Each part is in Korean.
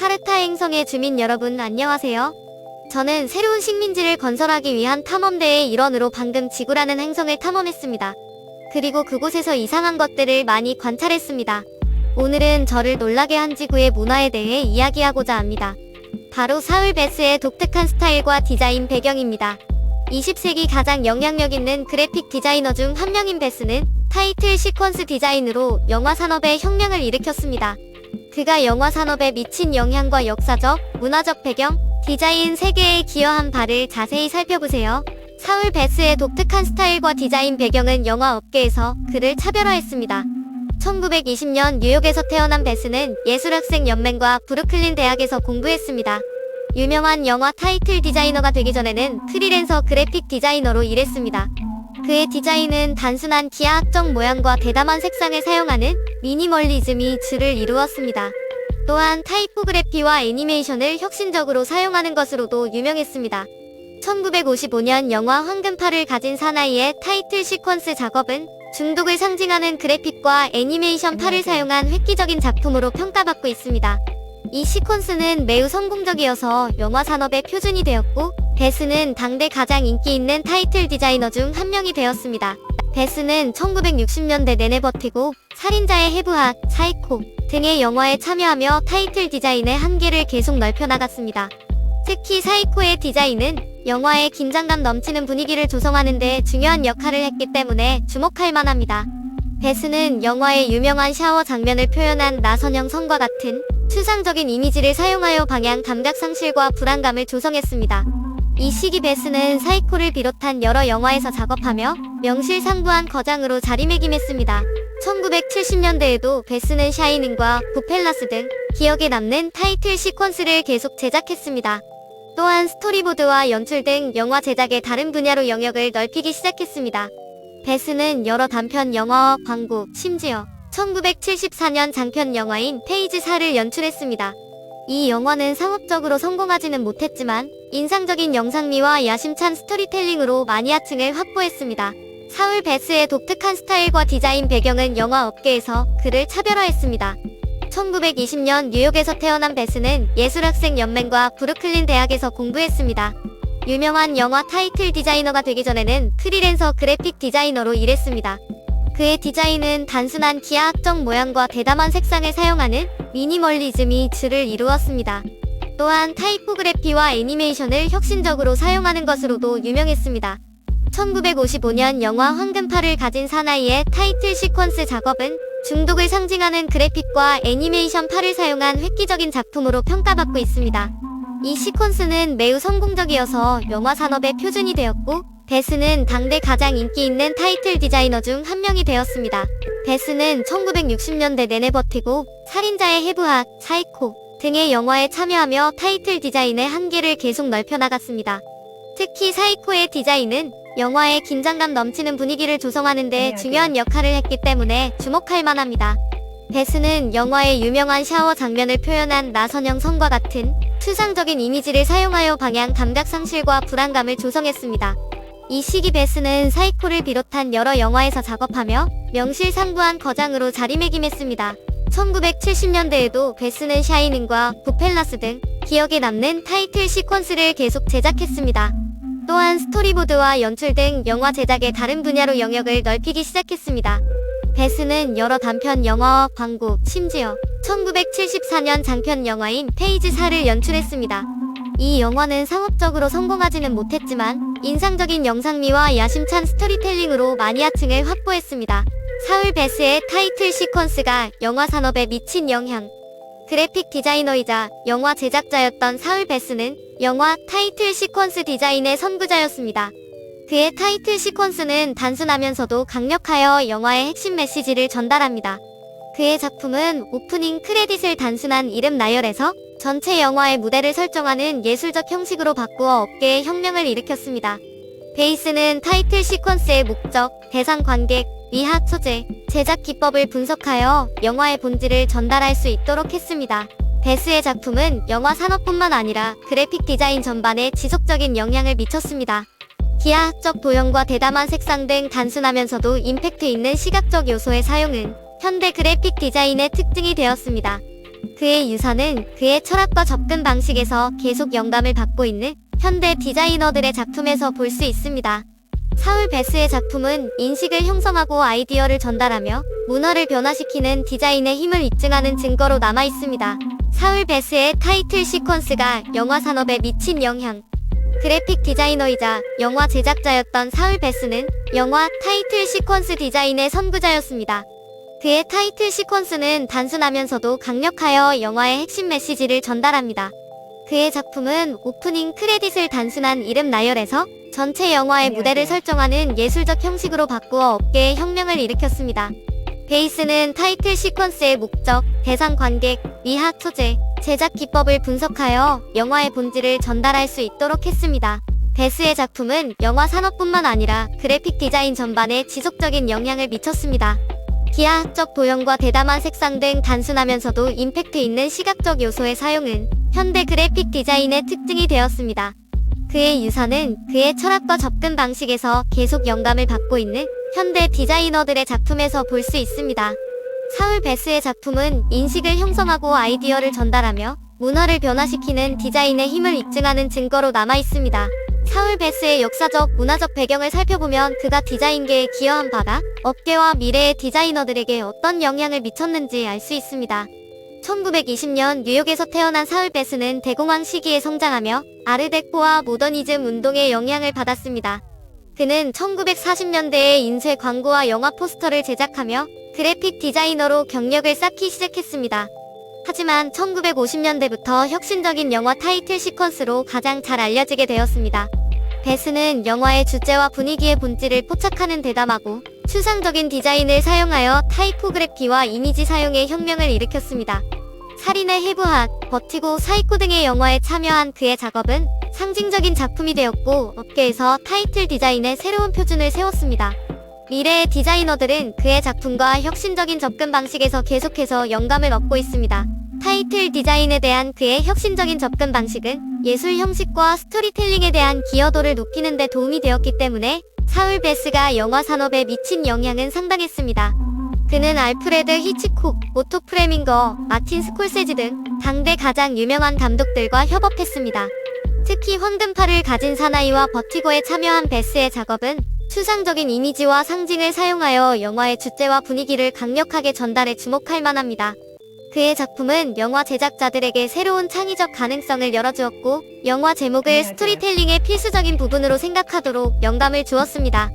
카르타 행성의 주민 여러분 안녕하세요. 저는 새로운 식민지를 건설하기 위한 탐험대의 일원으로 방금 지구라는 행성을 탐험했습니다. 그리고 그곳에서 이상한 것들을 많이 관찰했습니다. 오늘은 저를 놀라게 한 지구의 문화에 대해 이야기하고자 합니다. 바로 사울 베스의 독특한 스타일과 디자인 배경입니다. 20세기 가장 영향력 있는 그래픽 디자이너 중 한 명인 베스는 타이틀 시퀀스 디자인으로 영화 산업에 혁명을 일으켰습니다. 그가 영화 산업에 미친 영향과 역사적, 문화적 배경, 디자인 세계에 기여한 바를 자세히 살펴보세요. 사울 베스의 독특한 스타일과 디자인 배경은 영화 업계에서 그를 차별화했습니다. 1920년 뉴욕에서 태어난 베스는 예술학생 연맹과 브루클린 대학에서 공부했습니다. 유명한 영화 타이틀 디자이너가 되기 전에는 프리랜서 그래픽 디자이너로 일했습니다. 그의 디자인은 단순한 기하학적 모양과 대담한 색상을 사용하는 미니멀리즘이 주를 이루었습니다. 또한 타이포그래피와 애니메이션을 혁신적으로 사용하는 것으로도 유명했습니다. 1955년 영화 황금팔을 가진 사나이의 타이틀 시퀀스 작업은 중독을 상징하는 그래픽과 애니메이션 팔을 사용한 획기적인 작품으로 평가받고 있습니다. 이 시퀀스는 매우 성공적이어서 영화 산업의 표준이 되었고, 베스는 당대 가장 인기 있는 타이틀 디자이너 중 한 명이 되었습니다. 베스는 1960년대 내내 버티고 살인자의 해부학, 사이코 등의 영화에 참여하며 타이틀 디자인의 한계를 계속 넓혀나갔습니다. 특히 사이코의 디자인은 영화의 긴장감 넘치는 분위기를 조성하는 데 중요한 역할을 했기 때문에 주목할 만합니다. 베스는 영화의 유명한 샤워 장면을 표현한 나선형 성과 같은 추상적인 이미지를 사용하여 방향 감각 상실과 불안감을 조성했습니다. 이 시기 베스는 사이코를 비롯한 여러 영화에서 작업하며 명실상부한 거장으로 자리매김했습니다. 1970년대에도 베스는 샤이닝과 부펠라스 등 기억에 남는 타이틀 시퀀스를 계속 제작했습니다. 또한 스토리보드와 연출 등 영화 제작의 다른 분야로 영역을 넓히기 시작했습니다. 베스는 여러 단편 영화와 광고, 심지어 1974년 장편 영화인 페이즈 4를 연출했습니다. 이 영화는 상업적으로 성공하지는 못했지만 인상적인 영상미와 야심찬 스토리텔링으로 마니아층을 확보했습니다. 사울 베스의 독특한 스타일과 디자인 배경은 영화 업계에서 그를 차별화했습니다. 1920년 뉴욕에서 태어난 베스는 예술학생 연맹과 브루클린 대학에서 공부했습니다. 유명한 영화 타이틀 디자이너가 되기 전에는 프리랜서 그래픽 디자이너로 일했습니다. 그의 디자인은 단순한 기하학적 모양과 대담한 색상을 사용하는 미니멀리즘이 주를 이루었습니다. 또한 타이포그래피와 애니메이션을 혁신적으로 사용하는 것으로도 유명했습니다. 1955년 영화 황금팔을 가진 사나이의 타이틀 시퀀스 작업은 중독을 상징하는 그래픽과 애니메이션 팔을 사용한 획기적인 작품으로 평가받고 있습니다. 이 시퀀스는 매우 성공적이어서 영화 산업의 표준이 되었고, 베스는 당대 가장 인기 있는 타이틀 디자이너 중 한 명이 되었습니다. 베스는 1960년대 내내 버티고 살인자의 해부학, 사이코 등의 영화에 참여하며 타이틀 디자인의 한계를 계속 넓혀나갔습니다. 특히 사이코의 디자인은 영화의 긴장감 넘치는 분위기를 조성하는 데 중요한 역할을 했기 때문에 주목할 만합니다. 베스는 영화의 유명한 샤워 장면을 표현한 나선형 성과 같은 추상적인 이미지를 사용하여 방향 감각 상실과 불안감을 조성했습니다. 이 시기 베스는 사이코를 비롯한 여러 영화에서 작업하며 명실상부한 거장으로 자리매김했습니다. 1970년대에도 베스는 샤이닝과 부펠라스 등 기억에 남는 타이틀 시퀀스를 계속 제작했습니다. 또한 스토리보드와 연출 등 영화 제작의 다른 분야로 영역을 넓히기 시작했습니다. 베스는 여러 단편 영화와 광고, 심지어 1974년 장편 영화인 페이즈 4를 연출했습니다. 이 영화는 상업적으로 성공하지는 못했지만 인상적인 영상미와 야심찬 스토리텔링으로 마니아층을 확보했습니다. 사울 베스의 타이틀 시퀀스가 영화 산업에 미친 영향. 그래픽 디자이너이자 영화 제작자였던 사울 베스는 영화 타이틀 시퀀스 디자인의 선구자였습니다. 그의 타이틀 시퀀스는 단순하면서도 강력하여 영화의 핵심 메시지를 전달합니다. 그의 작품은 오프닝 크레딧을 단순한 이름 나열에서 전체 영화의 무대를 설정하는 예술적 형식으로 바꾸어 업계에 혁명을 일으켰습니다. 베이스는 타이틀 시퀀스의 목적, 대상 관객, 미학 소재, 제작 기법을 분석하여 영화의 본질을 전달할 수 있도록 했습니다. 베스의 작품은 영화 산업뿐만 아니라 그래픽 디자인 전반에 지속적인 영향을 미쳤습니다. 기하학적 도형과 대담한 색상 등 단순하면서도 임팩트 있는 시각적 요소의 사용은 현대 그래픽 디자인의 특징이 되었습니다. 그의 유산은 그의 철학과 접근 방식에서 계속 영감을 받고 있는 현대 디자이너들의 작품에서 볼 수 있습니다. 사울 베스의 작품은 인식을 형성하고 아이디어를 전달하며 문화를 변화시키는 디자인의 힘을 입증하는 증거로 남아 있습니다. 사울 베스의 타이틀 시퀀스가 영화 산업에 미친 영향. 그래픽 디자이너이자 영화 제작자였던 사울 베스는 영화 타이틀 시퀀스 디자인의 선구자였습니다. 그의 타이틀 시퀀스는 단순하면서도 강력하여 영화의 핵심 메시지를 전달합니다. 그의 작품은 오프닝 크레딧을 단순한 이름 나열에서 전체 영화의 무대를 설정하는 예술적 형식으로 바꾸어 업계에 혁명을 일으켰습니다. 베이스는 타이틀 시퀀스의 목적, 대상 관객, 미학 소재, 제작 기법을 분석하여 영화의 본질을 전달할 수 있도록 했습니다. 베스의 작품은 영화 산업뿐만 아니라 그래픽 디자인 전반에 지속적인 영향을 미쳤습니다. 기하학적 도형과 대담한 색상 등 단순하면서도 임팩트 있는 시각적 요소의 사용은 현대 그래픽 디자인의 특징이 되었습니다. 그의 유산은 그의 철학과 접근 방식에서 계속 영감을 받고 있는 현대 디자이너들의 작품에서 볼 수 있습니다. 사울 베스의 작품은 인식을 형성하고 아이디어를 전달하며 문화를 변화시키는 디자인의 힘을 입증하는 증거로 남아 있습니다. 사울 베스의 역사적, 문화적 배경을 살펴보면 그가 디자인계에 기여한 바가 업계와 미래의 디자이너들에게 어떤 영향을 미쳤는지 알 수 있습니다. 1920년 뉴욕에서 태어난 사울 베스는 대공황 시기에 성장하며 아르데코와 모더니즘 운동의 영향을 받았습니다. 그는 1940년대에 인쇄 광고와 영화 포스터를 제작하며 그래픽 디자이너로 경력을 쌓기 시작했습니다. 하지만 1950년대부터 혁신적인 영화 타이틀 시퀀스로 가장 잘 알려지게 되었습니다. 베스는 영화의 주제와 분위기의 본질을 포착하는 대담하고 추상적인 디자인을 사용하여 타이포그래피와 이미지 사용의 혁명을 일으켰습니다. 살인의 해부학, 버티고, 사이코 등의 영화에 참여한 그의 작업은 상징적인 작품이 되었고 업계에서 타이틀 디자인의 새로운 표준을 세웠습니다. 미래의 디자이너들은 그의 작품과 혁신적인 접근 방식에서 계속해서 영감을 얻고 있습니다. 타이틀 디자인에 대한 그의 혁신적인 접근 방식은 예술 형식과 스토리텔링에 대한 기여도를 높이는 데 도움이 되었기 때문에 사울 베스가 영화 산업에 미친 영향은 상당했습니다. 그는 알프레드 히치콕, 오토 프레밍거, 마틴 스콜세지 등 당대 가장 유명한 감독들과 협업했습니다. 특히 황금팔을 가진 사나이와 버티고에 참여한 베스의 작업은 추상적인 이미지와 상징을 사용하여 영화의 주제와 분위기를 강력하게 전달해 주목할 만합니다. 그의 작품은 영화 제작자들에게 새로운 창의적 가능성을 열어주었고 영화 제목을 스토리텔링의 필수적인 부분으로 생각하도록 영감을 주었습니다.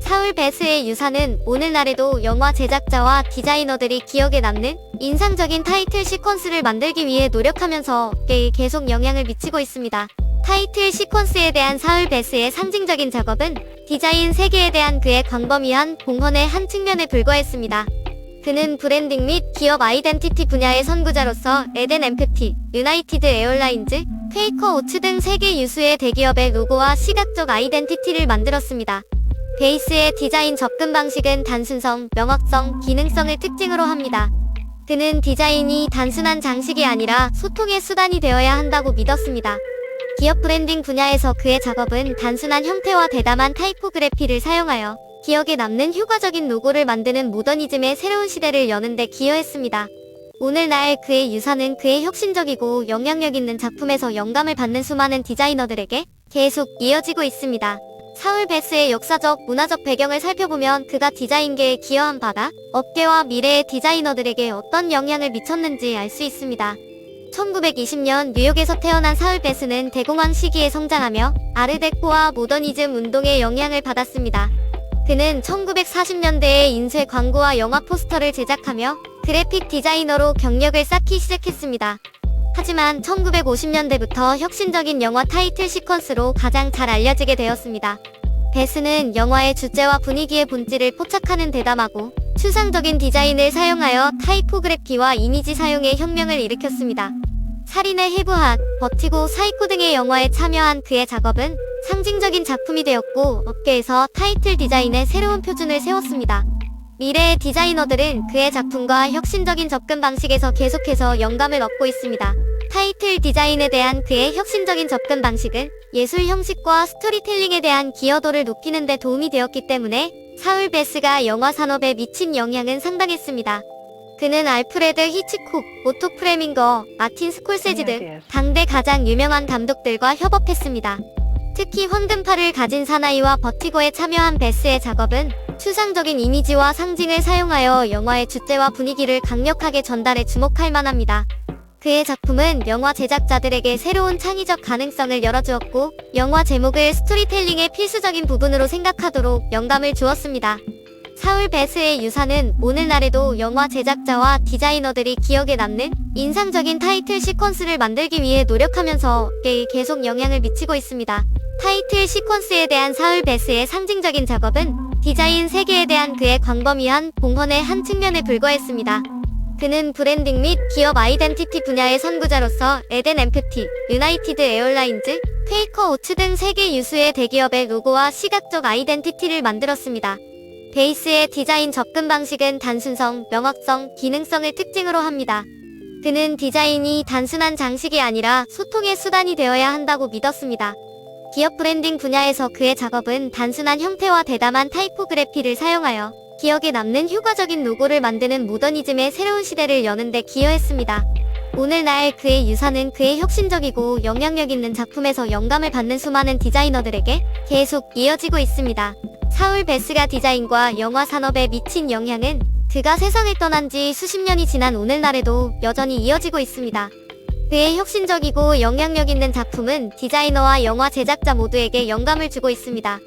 사울 베스의 유산은 오늘날에도 영화 제작자와 디자이너들이 기억에 남는 인상적인 타이틀 시퀀스를 만들기 위해 노력하면서 업계에 계속 영향을 미치고 있습니다. 타이틀 시퀀스에 대한 사울 베스의 상징적인 작업은 디자인 세계에 대한 그의 광범위한 공헌의 한 측면에 불과했습니다. 그는 브랜딩 및 기업 아이덴티티 분야의 선구자로서 에덴 엠프티, 유나이티드 에어라인즈, 퀘이커 오츠 등 세계 유수의 대기업의 로고와 시각적 아이덴티티를 만들었습니다. 베이스의 디자인 접근 방식은 단순성, 명확성, 기능성을 특징으로 합니다. 그는 디자인이 단순한 장식이 아니라 소통의 수단이 되어야 한다고 믿었습니다. 기업 브랜딩 분야에서 그의 작업은 단순한 형태와 대담한 타이포그래피를 사용하여 기억에 남는 효과적인 로고를 만드는 모더니즘의 새로운 시대를 여는 데 기여했습니다. 오늘날 그의 유산은 그의 혁신적이고 영향력 있는 작품에서 영감을 받는 수많은 디자이너들에게 계속 이어지고 있습니다. 사울 베스의 역사적, 문화적 배경을 살펴보면 그가 디자인계에 기여한 바가 업계와 미래의 디자이너들에게 어떤 영향을 미쳤는지 알 수 있습니다. 1920년 뉴욕에서 태어난 사울 베스는 대공황 시기에 성장하며 아르데코와 모더니즘 운동의 영향을 받았습니다. 그는 1940년대에 인쇄 광고와 영화 포스터를 제작하며 그래픽 디자이너로 경력을 쌓기 시작했습니다. 하지만 1950년대부터 혁신적인 영화 타이틀 시퀀스로 가장 잘 알려지게 되었습니다. 베스는 영화의 주제와 분위기의 본질을 포착하는 대담하고 추상적인 디자인을 사용하여 타이포그래피와 이미지 사용의 혁명을 일으켰습니다. 살인의 해부학, 버티고, 사이코 등의 영화에 참여한 그의 작업은 상징적인 작품이 되었고 업계에서 타이틀 디자인의 새로운 표준을 세웠습니다. 미래의 디자이너들은 그의 작품과 혁신적인 접근 방식에서 계속해서 영감을 얻고 있습니다. 타이틀 디자인에 대한 그의 혁신적인 접근 방식은 예술 형식과 스토리텔링에 대한 기여도를 높이는 데 도움이 되었기 때문에 사울 베스가 영화 산업에 미친 영향은 상당했습니다. 그는 알프레드 히치콕, 오토 프레밍거, 마틴 스콜세지 등 당대 가장 유명한 감독들과 협업했습니다. 특히 황금팔을 가진 사나이와 버티고에 참여한 베스의 작업은 추상적인 이미지와 상징을 사용하여 영화의 주제와 분위기를 강력하게 전달해 주목할 만합니다. 그의 작품은 영화 제작자들에게 새로운 창의적 가능성을 열어주었고, 영화 제목을 스토리텔링의 필수적인 부분으로 생각하도록 영감을 주었습니다. 사울 베스의 유산은 오늘날에도 영화 제작자와 디자이너들이 기억에 남는 인상적인 타이틀 시퀀스를 만들기 위해 노력하면서 계속 영향을 미치고 있습니다. 타이틀 시퀀스에 대한 사울 베스의 상징적인 작업은 디자인 세계에 대한 그의 광범위한 봉헌의 한 측면에 불과했습니다. 그는 브랜딩 및 기업 아이덴티티 분야의 선구자로서 에덴 엠프티, 유나이티드 에어라인즈, 퀘이커 오츠 등 세계 유수의 대기업의 로고와 시각적 아이덴티티를 만들었습니다. 베이스의 디자인 접근 방식은 단순성, 명확성, 기능성을 특징으로 합니다. 그는 디자인이 단순한 장식이 아니라 소통의 수단이 되어야 한다고 믿었습니다. 기업 브랜딩 분야에서 그의 작업은 단순한 형태와 대담한 타이포그래피를 사용하여 기억에 남는 효과적인 로고를 만드는 모더니즘의 새로운 시대를 여는 데 기여했습니다. 오늘날 그의 유산은 그의 혁신적이고 영향력 있는 작품에서 영감을 받는 수많은 디자이너들에게 계속 이어지고 있습니다. 사울 베스가 디자인과 영화 산업에 미친 영향은 그가 세상을 떠난 지 수십 년이 지난 오늘날에도 여전히 이어지고 있습니다. 그의 혁신적이고 영향력 있는 작품은 디자이너와 영화 제작자 모두에게 영감을 주고 있습니다.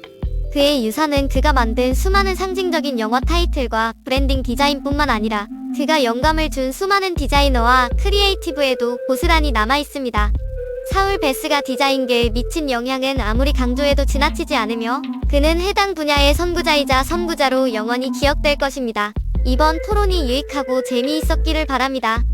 그의 유산은 그가 만든 수많은 상징적인 영화 타이틀과 브랜딩 디자인뿐만 아니라 그가 영감을 준 수많은 디자이너와 크리에이티브에도 고스란히 남아있습니다. 사울 베스가 디자인계에 미친 영향은 아무리 강조해도 지나치지 않으며 그는 해당 분야의 선구자이자 선구자로 영원히 기억될 것입니다. 이번 토론이 유익하고 재미있었기를 바랍니다.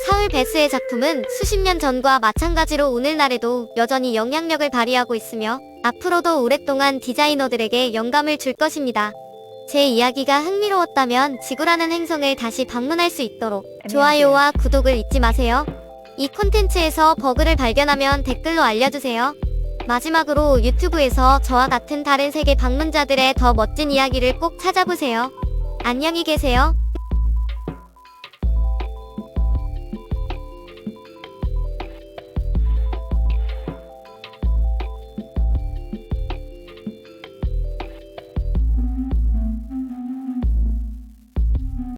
사울 베스의 작품은 수십 년 전과 마찬가지로 오늘날에도 여전히 영향력을 발휘하고 있으며 앞으로도 오랫동안 디자이너들에게 영감을 줄 것입니다. 제 이야기가 흥미로웠다면 지구라는 행성을 다시 방문할 수 있도록 좋아요와 구독을 잊지 마세요. 이 콘텐츠에서 버그를 발견하면 댓글로 알려주세요. 마지막으로 유튜브에서 저와 같은 다른 세계 방문자들의 더 멋진 이야기를 꼭 찾아보세요. 안녕히 계세요.